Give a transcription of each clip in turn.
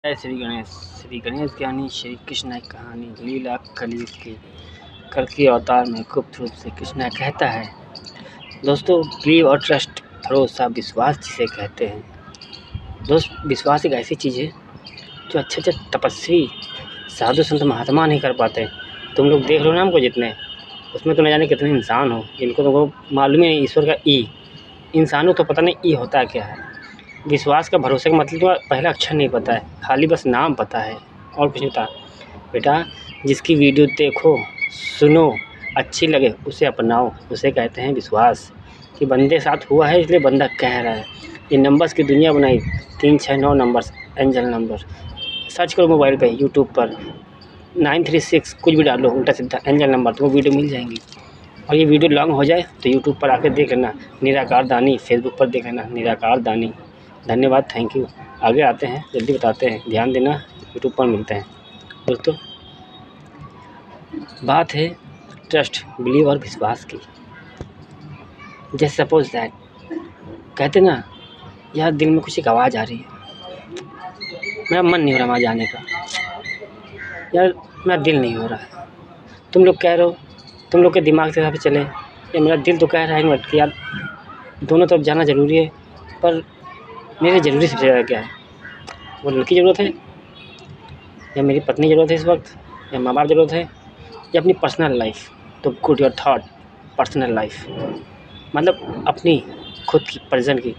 जय श्री गणेश ज्ञानी श्री कृष्ण की कहानी लीला कलयुग की कल की अवतार में गुप्त रूप से कृष्ण कहता है। दोस्तों, बिलीव और ट्रस्ट, भरोसा, विश्वास जिसे कहते हैं। दोस्त, विश्वास एक ऐसी चीज़ है जो अच्छे तपस्वी साधु संत महात्मा नहीं कर पाते। तुम लोग देख लो ना हमको, जितने उसमें तो न जाने कितने इंसान हो जिनको तो मालूम ही नहीं ईश्वर का ई। इंसानों तो पता नहीं ई होता क्या है। विश्वास का भरोसे का मतलब तो पहला अक्षर नहीं पता है, खाली बस नाम पता है और कुछ नहीं पता। बेटा, जिसकी वीडियो देखो, सुनो, अच्छी लगे उसे अपनाओ, उसे कहते हैं विश्वास। कि बंदे साथ हुआ है इसलिए बंदा कह रहा है। ये नंबर्स की दुनिया बनाई, 3 6 9 नंबर्स, एंजल नंबर। सर्च करो मोबाइल पे, यूट्यूब पर 936 कुछ भी डालो उल्टा सीधा एंजल नंबर, तुमको वीडियो मिल जाएंगी। और ये वीडियो लॉन्ग हो जाए तो यूट्यूब पर आकर देख लेना निराकार दानी, फेसबुक पर देख लेना निराकार दानी। धन्यवाद, थैंक यू। आगे आते हैं, जल्दी बताते हैं, ध्यान देना। यूट्यूब पर मिलते हैं दोस्तों। बात है ट्रस्ट, बिलीव और विश्वास की। जैसे सपोज दैट कहते ना, यार दिल में कुछ एक आवाज़ आ रही है, मेरा मन नहीं हो रहा वहाँ जाने का, यार मेरा दिल नहीं हो रहा है। तुम लोग कह रहे हो, तुम लोग के दिमाग से हिसाब से चले, या मेरा दिल तो कह रहा है कि यार दोनों तरफ जाना ज़रूरी है, पर मेरे ज़रूरी सबसे ज़्यादा क्या है? वो लड़की ज़रूरत है, या मेरी पत्नी ज़रूरत है इस वक्त, या माँ बाप ज़रूरत है, या अपनी पर्सनल लाइफ। तो good your thought, personal life मतलब अपनी खुद की प्रेजेंट की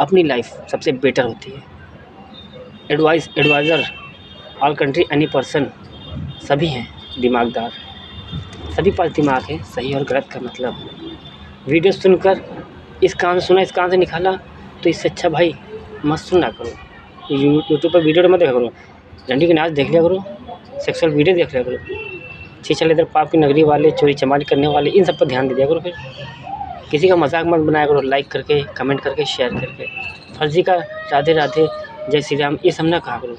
अपनी लाइफ सबसे बेटर होती है। Adviser all country any person, सभी हैं दिमागदार, सभी पास दिमाग है। सही और गलत का मतलब वीडियो सुनकर इस कान से सुना, इस कान से निकाला, तो इससे अच्छा भाई मत सुना करो। यूट्यूब पर वीडियो मत देखा करो, डंडी के नाच देख लिया करो, सेक्सुअल वीडियो देख लिया करो, छीछल इधर पाप की नगरी वाले, चोरी चमारी करने वाले, इन सब पर ध्यान दे दिया करो। फिर किसी का मजाक मत बनाया करो, लाइक करके, कमेंट करके, शेयर करके। फर्जी का राधे राधे, जय श्री राम, ये सब ना कहा करो।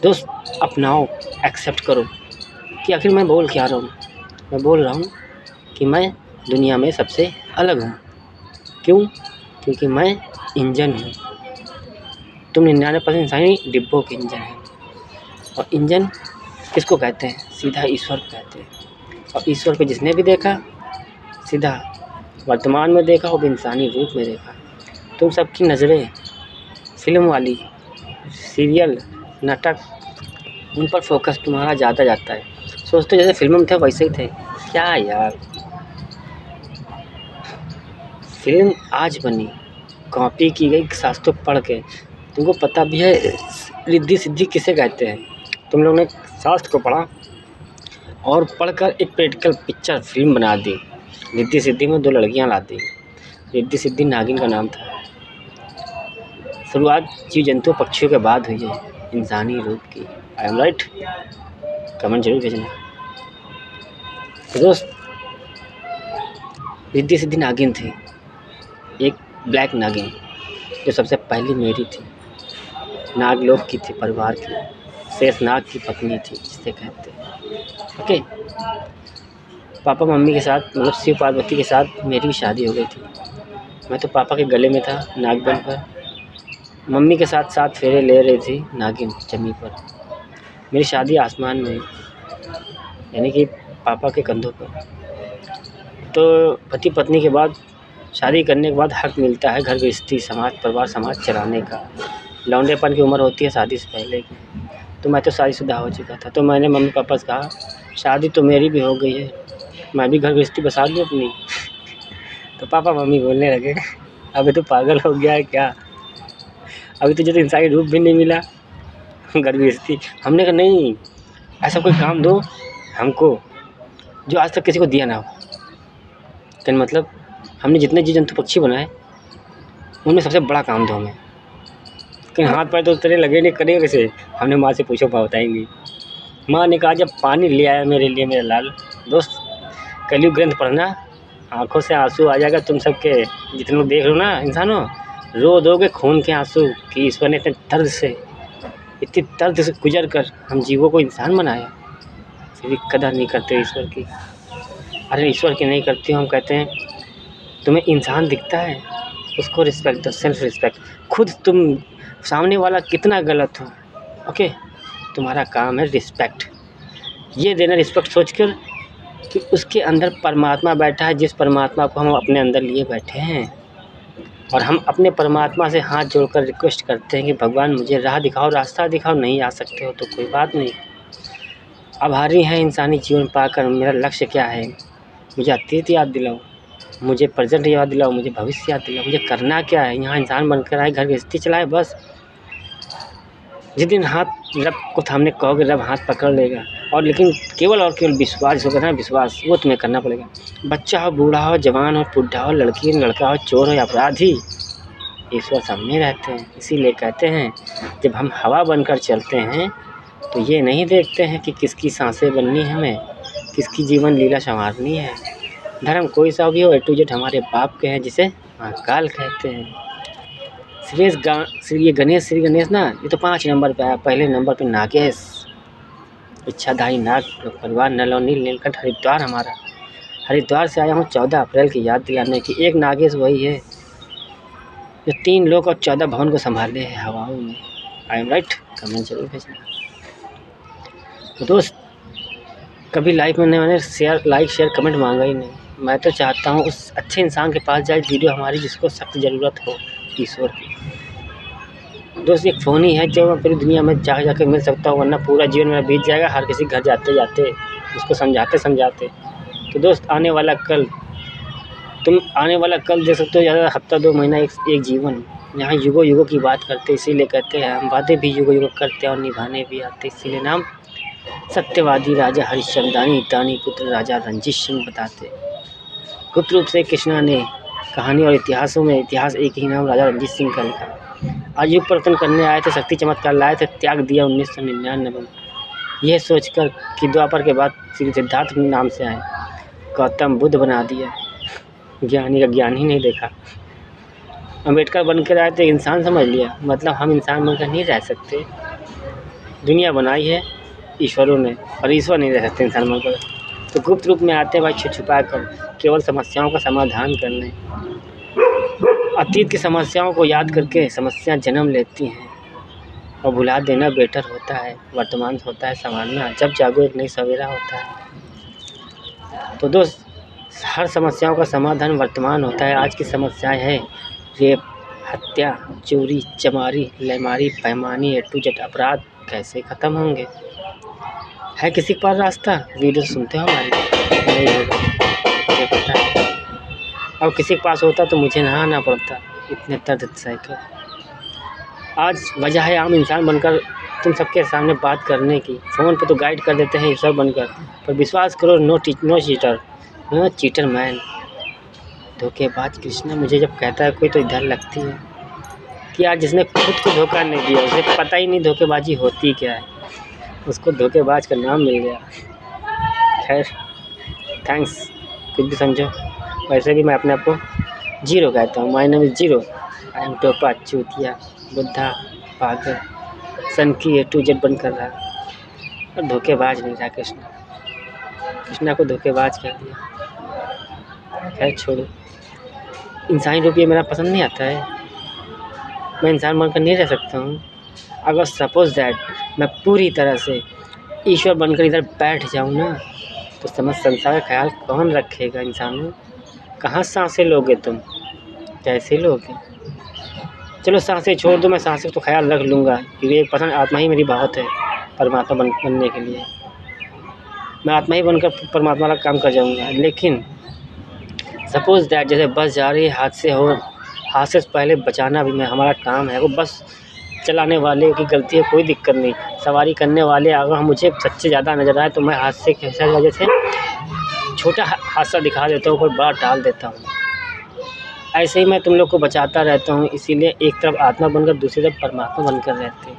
दोस्त, अपनाओ, एक्सेप्ट करो कि आखिर मैं बोल क्या रहा हूँ। मैं बोल रहा हूँ कि मैं दुनिया में सबसे अलग हूँ। क्यों? क्योंकि मैं इंजन हूँ। तुम 99% इंसानी डिब्बों के इंजन हैं। और इंजन किसको कहते हैं? सीधा ईश्वर को कहते हैं। और ईश्वर को जिसने भी देखा, सीधा वर्तमान में देखा, वो भी इंसानी रूप में देखा। तुम सबकी नज़रें फिल्म वाली, सीरियल, नाटक, उन पर फोकस तुम्हारा ज़्यादा जाता है। सोचते जैसे फिल्म में थे वैसे ही थे। क्या यार, फिल्म आज बनी, कॉपी की गई शास्त्रों पढ़ के। तुमको पता भी है रिद्धि सिद्धि किसे कहते हैं? तुम लोग ने शास्त्र को पढ़ा और पढ़कर एक प्रैक्टिकल पिक्चर फिल्म बना दी। रिद्धि सिद्धि में 2 लड़कियां ला दी। रिद्धि सिद्धि नागिन का नाम था। शुरुआत जीव जंतु पक्षियों के बाद हुई है इंसानी रूप की। I am right? कमेंट जरूर भेजना। तो दोस्त, रिद्धि सिद्धि नागिन थी, एक ब्लैक नागिन जो सबसे पहली मेरी थी, नागलोक की थी, परिवार की, शेषनाग की पत्नी थी जिसे कहते हैं। ओके, पापा मम्मी के साथ, मतलब शिव पार्वती के साथ मेरी भी शादी हो गई थी। मैं तो पापा के गले में था नाग बनकर, मम्मी के साथ 7 फेरे ले रही थी नागिन जमीन पर। मेरी शादी आसमान में हुई, यानी कि पापा के कंधों पर। तो पति पत्नी के बाद, शादी करने के बाद हक मिलता है घर गृहस्थी, समाज, परिवार, समाज चलाने का। लौंडेपन की उम्र होती है शादी से पहले की। तो मैं तो शादीशुदा हो चुका था। तो मैंने मम्मी पापा से कहा, शादी तो मेरी भी हो गई है, मैं भी घर गृहस्थी बसा लूँ अपनी। तो पापा मम्मी बोलने लगे, अभी तो पागल हो गया है क्या? अभी तो जो इंसानी रूप भी नहीं मिला, घर गृहस्थी। हमने कहा नहीं, ऐसा कोई काम दो हमको जो आज तक किसी को दिया ना हो। तो मतलब हमने जितने जीव जंतु पक्षी बनाए उनमें सबसे बड़ा काम दो हमें। कहीं हाथ पैर तो तेरे लगे नहीं, करेंगे कैसे? हमने माँ से पूछो, पापा बताएंगी। माँ ने कहा, जब पानी ले आया मेरे लिए मेरा लाल। दोस्त, कलयुग ग्रंथ पढ़ना, आंखों से आंसू आ जाएगा। तुम सबके जितने लोग देख रहे हो ना इंसानों, रो दोगे खून के आंसू कि ईश्वर ने इतने इतनी दर्द से गुजर कर हम जीवों को इंसान बनाया, फिर भी कदर नहीं करते ईश्वर की। अरे ईश्वर की नहीं करती हो, हम कहते हैं तुम्हें इंसान दिखता है, उसको रिस्पेक्ट दो, सेल्फ रिस्पेक्ट। खुद तुम सामने वाला कितना गलत हो, ओके, तुम्हारा काम है रिस्पेक्ट, ये देना रिस्पेक्ट सोचकर कि उसके अंदर परमात्मा बैठा है, जिस परमात्मा को हम अपने अंदर लिए बैठे हैं। और हम अपने परमात्मा से हाथ जोड़कर रिक्वेस्ट करते हैं कि भगवान मुझे राह दिखाओ, रास्ता दिखाओ। नहीं आ सकते हो तो कोई बात नहीं, आभारी हैं इंसानी जीवन पाकर। मेरा लक्ष्य क्या है, मुझे अतीत याद दिलाओ, मुझे प्रेजेंट याद दिलाओ, मुझे भविष्य याद दिलाओ, मुझे करना क्या है। यहाँ इंसान बनकर आए, घर गृहस्थी चलाए बस। जिस दिन हाथ रब को थामने कहोगे, रब हाथ पकड़ लेगा। और लेकिन केवल और केवल विश्वास, जिसको कहते हैं विश्वास, वो तुम्हें करना पड़ेगा। बच्चा हो, बूढ़ा हो, जवान हो, बुढ़ा हो, लड़की हो, लड़का हो, चोर हो या अपराधी, ईश्वर सामने रहते हैं। इसीलिए कहते हैं जब हम हवा बनकर चलते हैं तो ये नहीं देखते हैं कि किसकी सांसें बननी है हमें, किसकी जीवन लीला संवारनी है। धर्म कोई सा भी हो, A to Z हमारे बाप के हैं, जिसे महाकाल कहते हैं। श्री गणेश ना, ये तो 5 नंबर पे आया। पहले नंबर पे नागेश, इच्छाधारी नाग परिवार, नल और नीलकंठ हरिद्वार हमारा। हरिद्वार से आया हूँ 14 अप्रैल की याद दिलाने की। एक नागेश वही है जो 3 लोक और 14 भवन को संभाले है हवाओं में। आई एम राइट, कमेंट जरूर भेजना। तो दोस्त, कभी लाइफ में मैंने लाइक शेयर कमेंट मांगा ही नहीं। मैं तो चाहता हूँ उस अच्छे इंसान के पास जाए वीडियो हमारी, जिसको सख्त ज़रूरत हो ईश्वर की। दोस्त, एक फ़ोन ही है जो मैं पूरी दुनिया में जाके मिल सकता हूँ, वरना पूरा जीवन मेरा बीत जाएगा हर किसी घर जाते जाते, उसको समझाते। तो दोस्त, आने वाला कल देख सकते हो, ज़्यादा हफ्ता 2 महीना एक जीवन। यहाँ युगों की बात करते, इसीलिए कहते हैं हम वादे भी युगों करते हैं और निभाने भी आते। इसीलिए नाम सत्यवादी राजा हरिश्चंद्रानी दानी पुत्र राजा रंजीत सिंह बताते। गुप्त रूप से कृष्णा ने कहानी और इतिहासों में इतिहास एक ही नाम राजा रंजीत सिंह का लिखा। आज युग परिवर्तन करने आए थे, शक्ति चमत्कार लाए थे, त्याग दिया 1999 में, यह सोचकर कि द्वापर के बाद श्री सिद्धार्थ नाम से आए। गौतम बुद्ध बना दिया, ज्ञानी का ज्ञान ही नहीं देखा। अम्बेडकर बनकर आए थे, इंसान समझ लिया। मतलब हम इंसान बनकर नहीं रह सकते, दुनिया बनाई है ईश्वरों ने, और ईश्वर नहीं रह सकते इंसान बनकर। तो गुप्त रूप में आते हैं भाई छुपा कर, केवल समस्याओं का समाधान करने। अतीत की समस्याओं को याद करके समस्याएं जन्म लेती हैं, और भुला देना बेटर होता है। वर्तमान होता है संभालना, जब जागो एक नई सवेरा होता है। तो दोस्त, हर समस्याओं का समाधान वर्तमान होता है। आज की समस्याएं हैं रेप, हत्या, चोरी, चमारी, लेमारी, पैमानी, A to Z अपराध कैसे ख़त्म होंगे? है किसी के पास रास्ता? वीडियो सुनते हो हमारी? नहीं होगा, मुझे पता है। और किसी के पास होता तो मुझे ना आना पड़ता इतने दर्द सहकर। आज वजह है आम इंसान बनकर तुम सबके सामने बात करने की। फ़ोन पे तो गाइड कर देते हैं ईश्वर बनकर, पर विश्वास करो नो चीटर मैन। धोखेबाज कृष्णा मुझे जब कहता है कोई तो इधर लगती है कि यार जिसने खुद को धोखा नहीं दिया, उसे पता ही नहीं धोखेबाजी होती क्या है, उसको धोखेबाज का नाम मिल गया। खैर, थैंक्स, कुछ भी समझो। वैसे भी मैं अपने आप को जीरो कहता हूँ। My name is zero, I am टोपा, चूतिया, बुद्धा, पागल, सन की A to Z बन कर रहा, और धोखेबाज नहीं रहा। कृष्णा को धोखेबाज कह दिया। खैर छोड़ो, इंसानी रूप ये मेरा पसंद नहीं आता है। मैं इंसान बनकर नहीं रह सकता हूँ। अगर सपोज़ दैट मैं पूरी तरह से ईश्वर बनकर इधर बैठ जाऊँ ना, तो समझ संसार का ख्याल कौन रखेगा? इंसानों, कहाँ सांसें लोगे तुम, कैसे लोगे? चलो सांसें छोड़ दो, मैं सांसें तो ख्याल रख लूँगा, क्योंकि एक पसंद आत्मा ही मेरी बहुत है परमात्मा बनने के लिए। मैं आत्मा ही बनकर परमात्मा का काम कर जाऊँगा। लेकिन सपोज़ दैट जैसे बस जा रही है, हादसे से पहले बचाना भी हमारा काम है। वो बस चलाने वाले की गलती है, कोई दिक्कत नहीं। सवारी करने वाले अगर मुझे सच्चे ज़्यादा नज़र आए तो मैं हादसे की वजह से छोटा हादसा दिखा देता हूँ, कोई बड़ा टाल देता हूँ। ऐसे ही मैं तुम लोग को बचाता रहता हूँ। इसीलिए एक तरफ आत्मा बनकर दूसरी तरफ परमात्मा बनकर रहते हैं।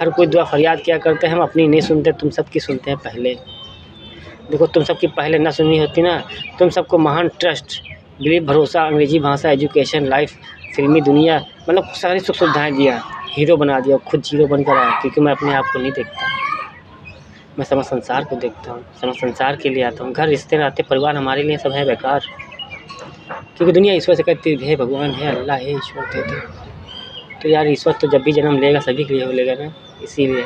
हर कोई दुआ फरियाद क्या करते हैं, हम अपनी नहीं सुनते, तुम सबकी सुनते हैं पहले। देखो, तुम सबकी पहले ना सुनी होती ना, तुम सबको महान ट्रस्ट, बिलीव, भरोसा, अंग्रेजी भाषा, एजुकेशन, लाइफ, फिल्मी दुनिया, मतलब सारी सुख सुविधाएँ दिया, हीरो बना दिया, खुद जीरो बनकर आया। क्योंकि मैं अपने आप को नहीं देखता, मैं समझ संसार को देखता हूँ, समझ संसार के लिए आता हूँ। घर, रिश्ते, नाते, परिवार हमारे लिए सब है बेकार, क्योंकि दुनिया ईश्वर से कहती है भगवान है, अल्लाह है, ईश्वर दे दो। तो यार ईश्वर तो जब भी जन्म लेगा सभी के लिए लेगा ना। इसीलिए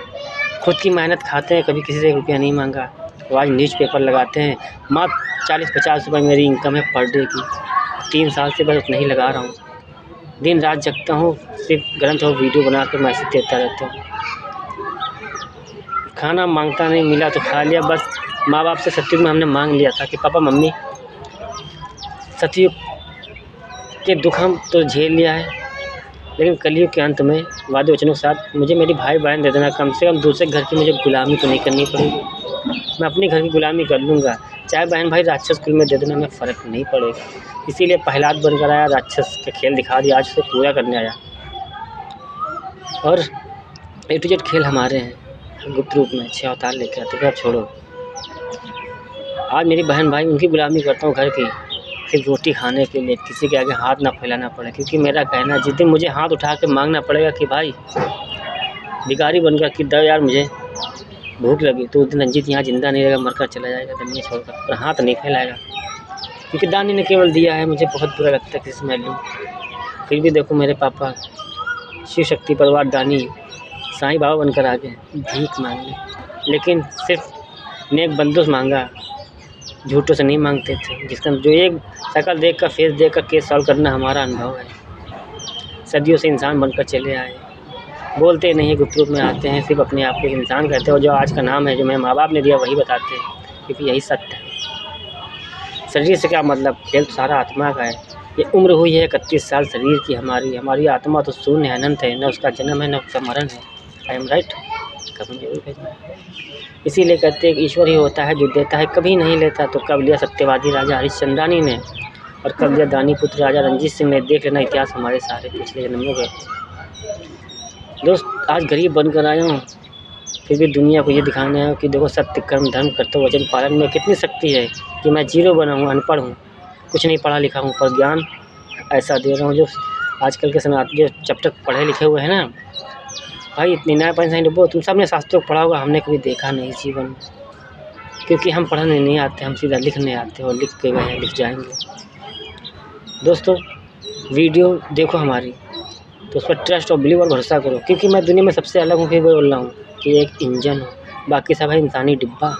खुद की मेहनत खाते हैं, कभी किसी से रुपया नहीं मांगा। तो आज न्यूज़पेपर लगाते हैं, मात्र 40-50 रुपये मेरी इनकम है पर डे की। 3 साल से बस नहीं लगा रहा हूँ, दिन रात जगता हूँ, सिर्फ ग्रंथ और वीडियो बना कर मैसेज देता रहता हूँ। खाना मांगता नहीं, मिला तो खा लिया। बस माँ बाप से सतयुग में हमने मांग लिया था कि पापा मम्मी सतयुग के दुख हम तो झेल लिया है, लेकिन कलयुग के अंत में वादे वचनों के साथ मुझे मेरी भाई बहन दे देना। कम से कम दूसरे घर की मुझे गुलामी तो नहीं करनी पड़ेगी, मैं अपने घर की गुलामी कर लूँगा। चाहे बहन भाई राक्षस कुल में दे देना, हमें फ़र्क नहीं पड़ेगा। इसीलिए प्रहलाद बनकर आया, राक्षस का खेल दिखा दिया, आज उसे पूरा करने आया। और A to Z खेल हमारे हैं, गुप्त रूप में 6 अवतार लेके आते। फिर छोड़ो, आज मेरी बहन भाई उनकी गुलामी करता हूँ घर की, सिर्फ रोटी खाने के लिए, किसी के आगे हाथ ना फैलाना पड़े। क्योंकि मेरा कहना, जिस दिन मुझे हाथ उठा के मांगना पड़ेगा कि भाई भिखारी बनकर कि दो यार मुझे भूख लगी, तो उस दिन रंजीत यहाँ जिंदा नहीं रहेगा, मरकर चला जाएगा दुनिया छोड़कर, पर हाथ नहीं फैलाएगा। क्योंकि दानी ने केवल दिया है, मुझे बहुत बुरा लगता है किसी से मैं लूँ। फिर भी देखो मेरे पापा शिव शक्ति परिवार दानी साईं बाबा बनकर आ गए भीख मांगने, लेकिन सिर्फ नेक बंदों से मांगा, झूठों से नहीं मांगते थे। जिसका जो एक शक्ल देख कर, फेस देख कर केस सॉल्व करना हमारा अनुभव है। सदियों से इंसान बनकर चले आए, बोलते नहीं, गुप्त रूप में आते हैं, सिर्फ अपने आप को इंसान कहते हैं। और जो आज का नाम है जो मेरे माँ बाप ने दिया वही बताते हैं, क्योंकि यही सत्य है। शरीर से क्या मतलब, खेल तो सारा आत्मा का है। ये उम्र हुई है 31 साल शरीर की, हमारी आत्मा तो शून्य है, अनंत है, न उसका जन्म है न उसका मरण है। आई एम राइट, कभी जरूर भेजना। इसीलिए कहते हैं कि ईश्वर ही होता है जो देता है, कभी नहीं लेता। तो कब लिया सत्यवादी राजा हरिश्चंद्रानी ने, और कब लिया दानी पुत्र राजा रंजीत सिंह ने। देख लेना इतिहास हमारे सारे पिछले जन्मों के। दोस्त, आज गरीब बनकर आया हूँ, फिर भी दुनिया को ये दिखाने आया हूँ कि देखो सत्य, कर्म, धर्म, कर्तव्य, वचन पालन में कितनी शक्ति है। कि मैं जीरो बना हूँ, अनपढ़ हूँ, कुछ नहीं पढ़ा लिखा हूँ, पर ज्ञान ऐसा दे रहा हूँ जो आजकल के सनातन जो जब तक पढ़े लिखे हुए हैं ना भाई, इतनी नया पैसा डब्बो, तुम सब ने शास्त्रों को पढ़ा होगा, हमने कभी देखा नहीं जीवन में। क्योंकि हम पढ़ने नहीं आते, हम सीधा लिखने आते हैं, और लिख के गए लिख जाएंगे। दोस्तों, वीडियो देखो हमारी तो उस पर ट्रस्ट और बिलीव और भरोसा करो। क्योंकि मैं दुनिया में सबसे अलग हूँ, फिर बोल रहा हूँ कि एक इंजन हूँ, बाकी सब है इंसानी डिब्बा।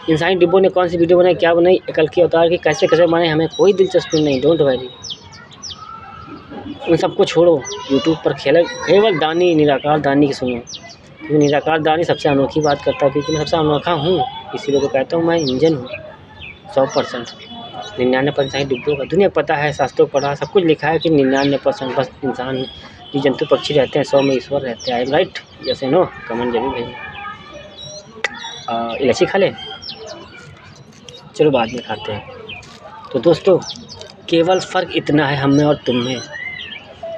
इंसानी डिब्बों ने कौन सी वीडियो बनाई, क्या बनाई, कल की अवतार की कैसे कैसे बनाए, हमें कोई दिलचस्पी नहीं। डोंट वरी, उन सबको छोड़ो। यूट्यूब पर केवल दानी, निराकार दानी की सुनो। क्योंकि निराकार दानी सबसे अनोखी बात करता है, क्योंकि मैं सबसे अनोखा हूँ। इसीलिए तो कहता हूँ मैं इंजन हूँ 100%। 99% डिब्बों का दुनिया पता है, शास्त्रों पढ़ा, सब कुछ लिखा है कि 99% बस इंसान, जीव जंतु पक्षी रहते हैं, 100 में ईश्वर रहते हैं। आई एम राइट, जैसे नो कमेंट जरूर भेजें। इलायची खा लें, चलो बाद में खाते हैं। तो दोस्तों, केवल फ़र्क इतना है हम में और तुम में,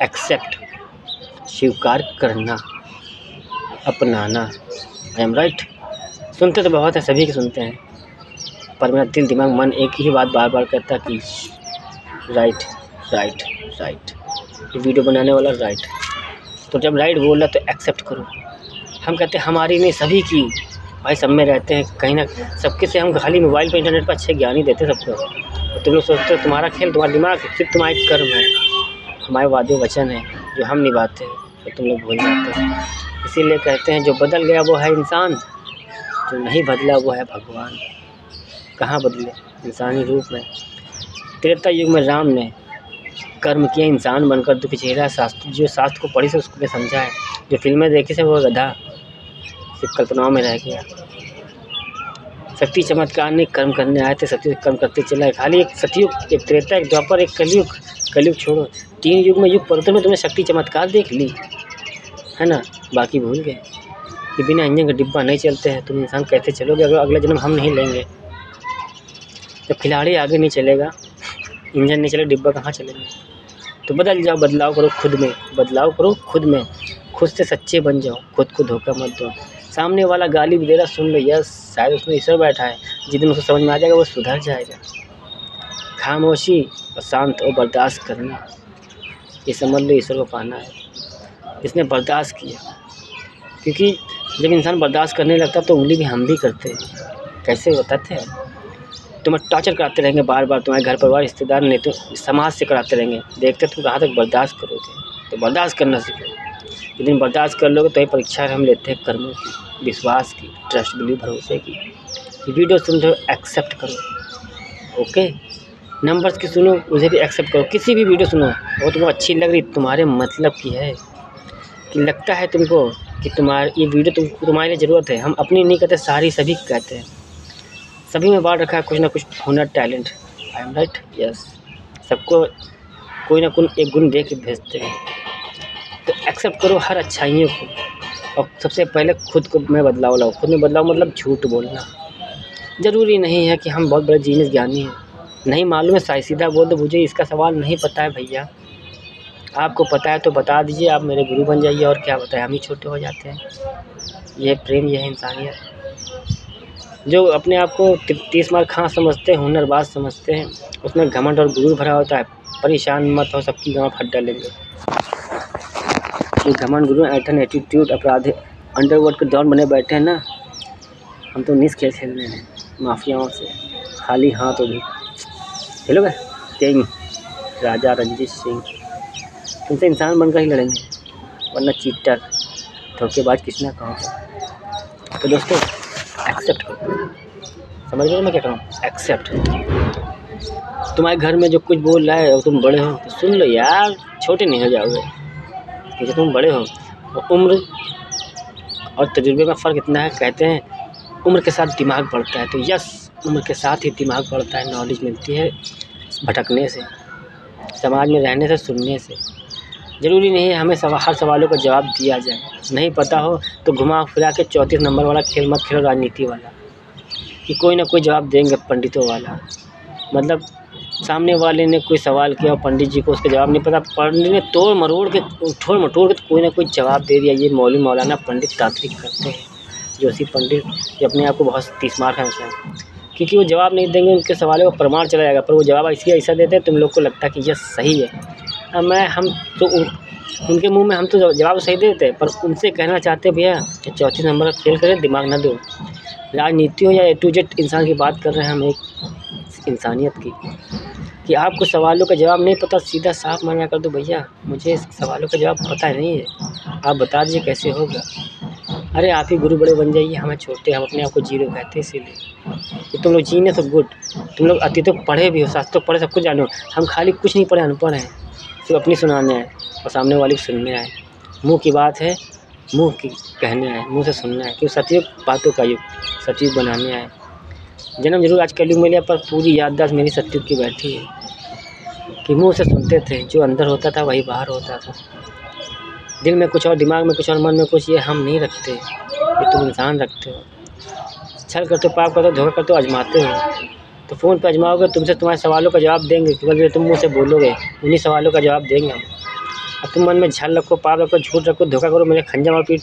एक्सेप्ट, स्वीकार करना, अपनाना। I am right. सुनते तो बहुत है, सभी के सुनते हैं, पर मेरा दिल दिमाग मन एक ही बात बार बार कहता कि राइट राइट राइट। ये वीडियो बनाने वाला राइट, तो जब राइट बोला तो एक्सेप्ट करो। हम कहते हैं हमारी नहीं, सभी की। भाई सब में रहते हैं कहीं ना, सबके से हम खाली मोबाइल पर इंटरनेट पर अच्छे ज्ञान ही देते सबको। तो तुम लोग सोचते हो तुम्हारा खेल, तुम्हारा दिमाग सिर्फ तुम्हारे कर्म है, हमारे वादे वचन है जो हम निभाते हैं, तो तुम लोग भूल जाते हो। इसीलिए कहते हैं जो बदल गया वो है इंसान, जो नहीं बदला वो है भगवान। कहाँ बदले, इंसानी रूप में। त्रेता युग में राम ने कर्म किया, इंसान बनकर दुख झेला। शास्त्र, जो शास्त्र को पढ़ी से उसको भी समझा है, जो फिल्में देखी से वो गधा सिर्फ कल्पनाओं में रह गया। शक्ति चमत्कार नहीं, कर्म करने आए थे, सत्युग कर्म करते चला है। खाली एक सतयुग, एक त्रेता, एक द्वापर, एक कलयुग। कलयुग छोड़ो, 3 युग में, युग परिवर्तन में तुमने शक्ति चमत्कार देख ली है ना, बाकी भूल गए कि बिना इंजन का डिब्बा नहीं चलते हैं। तुम इंसान कैसे चलोगे अगर अगला जन्म हम नहीं लेंगे। जब खिलाड़ी आगे नहीं चलेगा, इंजन नहीं चलेगा, डिब्बा कहाँ चलेगा। तो बदल जाओ, बदलाव करो खुद में, बदलाव करो खुद में, खुद से सच्चे बन जाओ, खुद को धोखा मत दो। सामने वाला गाली भी दे रहा, सुन लो, यस शायद उसमें ईश्वर बैठा है, जिस दिन उसे समझ में आ जाएगा वो सुधर जाएगा। खामोशी और शांत और बर्दाश्त करना, ये समझ लो ईश्वर को पाना है। इसने बर्दाश्त किया, क्योंकि जब इंसान बर्दाश्त करने लगता तो उंगली भी हम भी करते हैं। कैसे बताते हैं, तुम्हें टॉर्चर कराते रहेंगे बार बार, तुम्हारे घर परिवार रिश्तेदार नहीं तो समाज से कराते रहेंगे, देखते तुम कहाँ तक बर्दाश्त करोगे। तो बर्दाश्त करना सीखो। जितनी बर्दाश्त कर लोगे तो ये परीक्षा हम लेते हैं कर्मों की, विश्वास की, ट्रस्ट बिलीव, भरोसे की। ये वीडियो समझो, एक्सेप्ट करो, ओके। नंबर्स की सुनो, उसे भी एक्सेप्ट करो। किसी भी वीडियो सुनो वो तुमको अच्छी लग रही, तुम्हारे मतलब की है, कि लगता है तुमको कि ये वीडियो तुम्हारे लिए ज़रूरत है। हम अपनी नहीं कहते, सारी सभी कहते हैं। सभी में बांट रखा है कुछ ना कुछ हुनर, talent. I am right, yes. सबको कोई ना कोई एक गुण दे के भेजते हैं। तो एक्सेप्ट करो हर अच्छाइयों को, और सबसे पहले खुद को में बदलाव लाओ। खुद में बदलाव मतलब झूठ बोलना। ज़रूरी नहीं है कि हम बहुत बड़े जीनियस ज्ञानी हैं। नहीं मालूम है, साई सीधा बोल दो, मुझे इसका सवाल नहीं पता है भैया। आपको पता है तो बता दीजिए, आप मेरे गुरु बन जाइए। और क्या बताएं, हम ही छोटे हो जाते हैं। ये प्रेम, यह इंसानियत। जो अपने आप को 30 मार खां समझते हैं, हुनरबाज समझते हैं, उसमें घमंड और गुरूर भरा होता है। परेशान मत हो, सबकी गाँव फट डालेंगे। ये घमंड, गुरूर, ऐंठन, एटीट्यूड, अपराध, अंडरवर्ल्ड के डॉन बने बैठे हैं ना। हम तो निस खेल खेलने हैं माफियाओं से, खाली हाथों में। खेलोगे? किंग राजा रंजीत सिंह, तुमसे इंसान बनकर ही लड़ेंगे, वरना चीटर, धोखेबाज किसने कहोगे। तो दोस्तों एक्सेप्ट करो। समझ रहे हो मैं क्या कह रहा हूँ? एक्सेप्ट। तुम्हारे घर में जो कुछ बोल रहा है और तुम बड़े हो तो सुन लो यार, छोटे नहीं हो जाओगे, क्योंकि तुम बड़े हो। और उम्र और तजुर्बे में फ़र्क इतना है, कहते हैं उम्र के साथ दिमाग बढ़ता है। तो यस, उम्र के साथ ही दिमाग बढ़ता है, नॉलेज मिलती है भटकने से, समाज में रहने से, सुनने से। ज़रूरी नहीं है हमें हर सवालों का जवाब दिया जाए। नहीं पता हो तो घुमा फिरा के 34 नंबर वाला खेल मत खेलो, राजनीति वाला, कि कोई ना कोई जवाब देंगे पंडितों वाला। मतलब सामने वाले ने कोई सवाल किया और पंडित जी को उसका जवाब नहीं पता, पंडित ने तोड़ मरोड़ के तो कोई ना कोई जवाब दे दिया। ये मौलवी मौलाना पंडित तांत्रिक करते हैं, जोशी पंडित, ये अपने आप को बहुत 30 मार खाते हैं, क्योंकि वो जवाब नहीं देंगे, उनके सवालों का प्रमाण चला जाएगा। पर वो जवाब इसलिए ऐसा देते हैं तुम लोग को लगता है कि यह सही है। हम तो उनके मुंह में हम तो जवाब सही दे देते हैं, पर उनसे कहना चाहते हैं भैया 34 नंबर का खेल करें, दिमाग ना दो। राजनीति हो या A to Z इंसान की बात कर रहे हैं हम, एक इंसानियत की, कि आपको सवालों का जवाब नहीं पता, सीधा साफ मना कर दो, भैया मुझे इस सवालों का जवाब पता नहीं है, आप बता दीजिए कैसे होगा। अरे आप ही गुरु बड़े बन जाइए, हमें छोटे, हम अपने आप को जीरो कहते हैं। इसीलिए कि तुम लोग जीने तो गुड, तुम लोग अति तो पढ़े भी हो, शास्त्र तो पढ़े, सब कुछ जानो। हम खाली कुछ नहीं पढ़े, अनपढ़ हैं, सिर्फ अपनी सुनाने आए और सामने वाले को सुनने आए। मुँह की बात है, मुँह की कहने आए, मुँह से सुनना है, क्यों सतयुग बातों का युग, सतयुग बनाने आए। जन्म जरूर आज कलयुग में लिया, पर पूरी याददाश्त मेरी सतयुग की बैठी है, कि मुँह से सुनते थे, जो अंदर होता था वही बाहर होता था। दिल में कुछ और, दिमाग में कुछ और, मन में कुछ, ये हम नहीं रखते, ये तुम इंसान रखते हो। छल करते हो, पाप करते हो, धोखा करते हो, आजमाते हो। तो फ़ोन पे आजमाओगे, तुमसे तुम्हारे सवालों का जवाब देंगे, क्योंकि तुम मुँह से बोलोगे उन्हीं सवालों का जवाब देंगे हम। अब तुम मन में छल रखो, पाप रखो, झूठ रखो, धोखा करो, मेरे खंजा मार पीटते